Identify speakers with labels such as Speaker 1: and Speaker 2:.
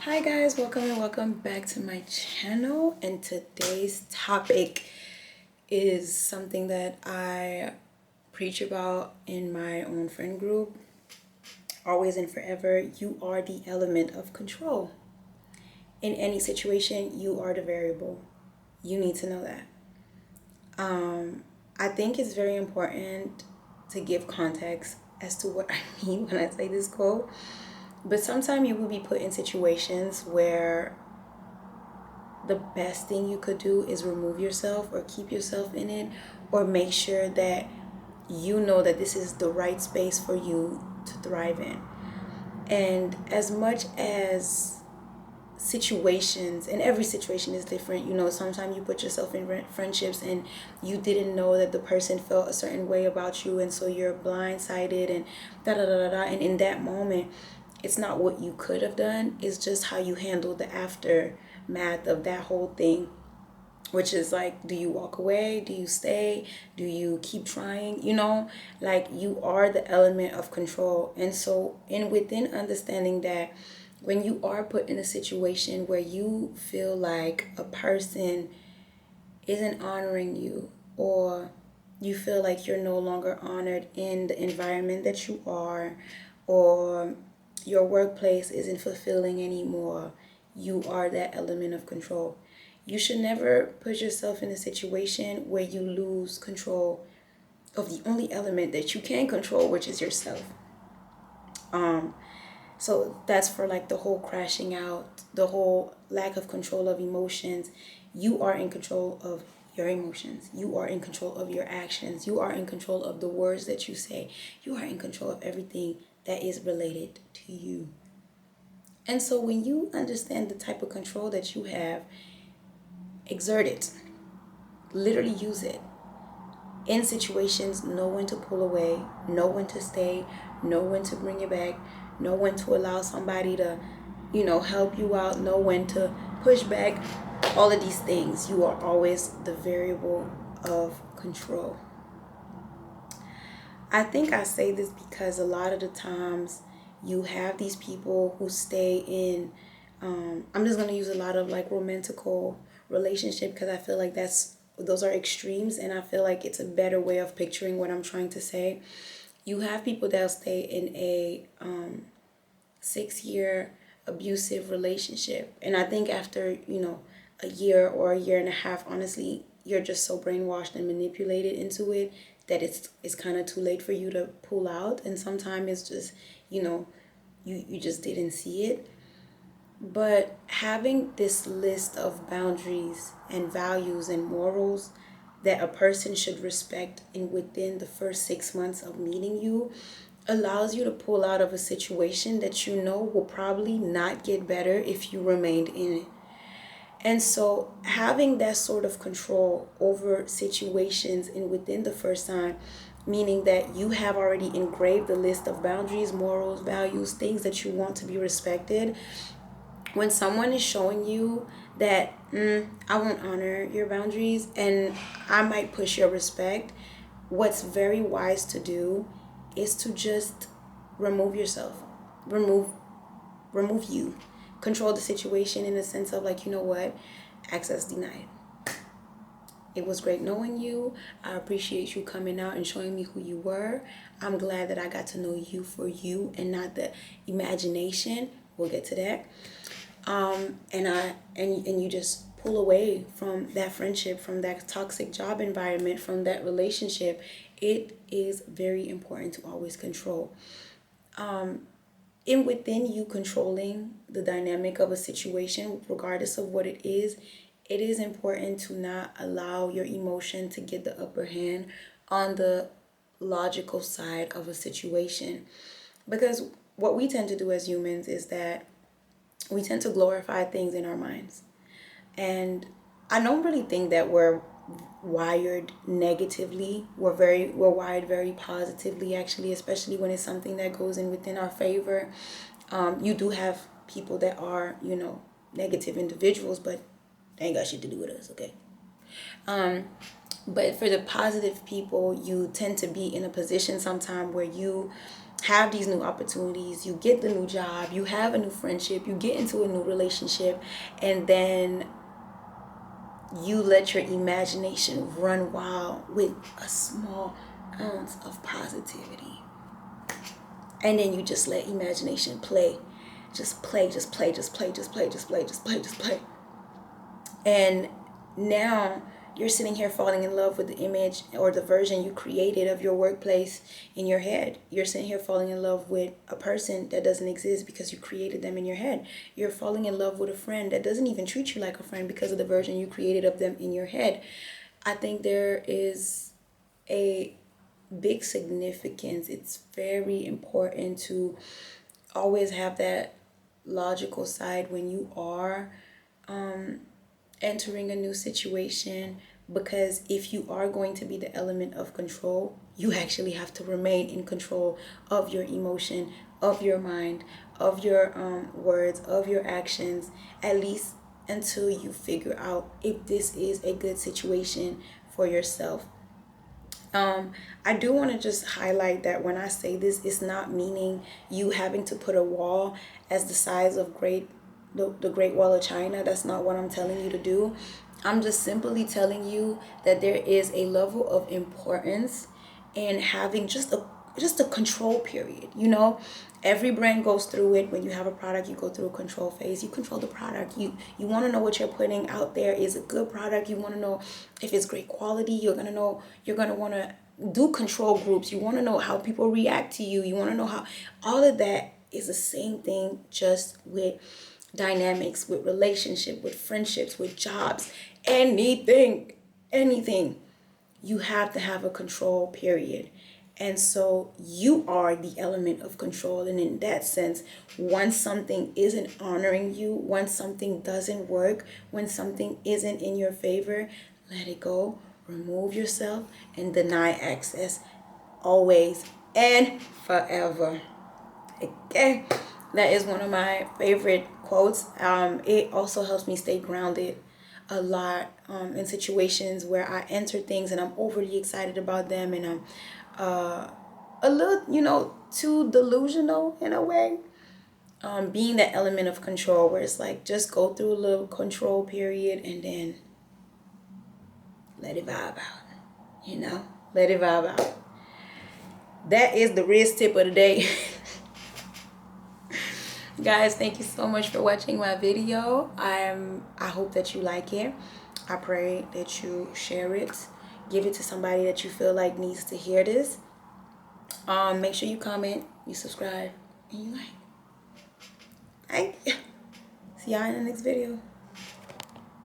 Speaker 1: Hi guys, welcome and welcome back to my channel. And today's topic is something that I preach about in my own friend group. Always and forever, you are the element of control. In any situation, you are the variable. You need to know that. I think it's very important to give context as to what I mean when I say this quote. But sometimes you will be put in situations where the best thing you could do is remove yourself or keep yourself in it, or make sure that you know that this is the right space for you to thrive in. And as much as situations, and every situation is different, sometimes you put yourself in friendships and you didn't know that the person felt a certain way about you, and so you're blindsided and da da da da da. And in that moment, it's not what you could have done, it's just how you handle the aftermath of that whole thing, which is like, do you walk away, do you stay, do you keep trying? Like, you are the element of control. And so within understanding that, when you are put in a situation where you feel like a person isn't honoring you, or you feel like you're no longer honored in the environment that you are, or your workplace isn't fulfilling anymore, you are that element of control. You should never put yourself in a situation where you lose control of the only element that you can control, which is yourself. So that's for like the whole crashing out, the whole lack of control of emotions. You are in control of your emotions. You are in control of your actions. You are in control of the words that you say. You are in control of everything that is related to you. And so when you understand the type of control that you have, exert it. Literally use it. In situations, know when to pull away, know when to stay, know when to bring it back, know when to allow somebody to, help you out, know when to push back. All of these things, you are always the variable of control. I think I say this because a lot of the times you have these people who stay in, I'm just going to use a lot of like romantical relationship, because I feel like those are extremes, and I feel like it's a better way of picturing what I'm trying to say. You have people that'll stay in a 6-year abusive relationship, and I think after a year or a year and a half, honestly, you're just so brainwashed and manipulated into it that it's kind of too late for you to pull out. And sometimes it's just you just didn't see it. But having this list of boundaries and values and morals that a person should respect in within the first 6 months of meeting you allows you to pull out of a situation that you know will probably not get better if you remained in it. And so having that sort of control over situations and within the first time, meaning that you have already engraved the list of boundaries, morals, values, things that you want to be respected. When someone is showing you that I won't honor your boundaries and I might push your respect, what's very wise to do is to just remove yourself, remove you, control the situation in a sense of like, you know what, access denied. It was great knowing you. I appreciate you coming out and showing me who you were. I'm glad that I got to know you for you and not the imagination. We'll get to that. And you just pull away from that friendship, from that toxic job environment, from that relationship. It is very important to always control. In within you controlling the dynamic of a situation, regardless of what it is important to not allow your emotion to get the upper hand on the logical side of a situation. Because what we tend to do as humans is that we tend to glorify things in our minds. And I don't really think that we're wired negatively. We're wired very positively, actually, especially when it's something that goes in within our favor. You do have people that are, negative individuals, but they ain't got shit to do with us, okay? But for the positive people, you tend to be in a position sometime where you have these new opportunities, you get the new job, you have a new friendship, you get into a new relationship, and then you let your imagination run wild with a small ounce of positivity. And then you just let imagination play. Just play, just play, just play, just play, just play, just play, just play. And now you're sitting here falling in love with the image or the version you created of your workplace in your head. You're sitting here falling in love with a person that doesn't exist because you created them in your head. You're falling in love with a friend that doesn't even treat you like a friend because of the version you created of them in your head. I think there is a big significance. It's very important to always have that logical side when you are entering a new situation, because if you are going to be the element of control, you actually have to remain in control of your emotion, of your mind, of your words, of your actions, at least until you figure out if this is a good situation for yourself. I do want to just highlight that when I say this, it's not meaning you having to put a wall as the size of the Great Wall of China. That's not what I'm telling you to do. I'm just simply telling you that there is a level of importance in having just a control period. You know, every brand goes through it. When you have a product, you go through a control phase. You control the product. You want to know what you're putting out there is a good product. You want to know if it's great quality. You're going to want to do control groups. You want to know how people react to you. You want to know how all of that is the same thing, just with dynamics, with relationship, with friendships, with jobs, anything. You have to have a control period. And so you are the element of control. And in that sense, once something isn't honoring you, once something doesn't work, when something isn't in your favor, let it go. Remove yourself and deny access, always and forever. Okay, that is one of my favorite quotes. It also helps me stay grounded a lot in situations where I enter things and I'm overly excited about them, and I'm a little, too delusional in a way. Being that element of control where it's like just go through a little control period and then let it vibe out. Let it vibe out. That is the wrist tip of the day. Guys, thank you so much for watching my video. I hope that you like it. I pray that you share it, give it to somebody that you feel like needs to hear this. Make sure you comment, you subscribe, and you like. Thank you. See y'all in the next video.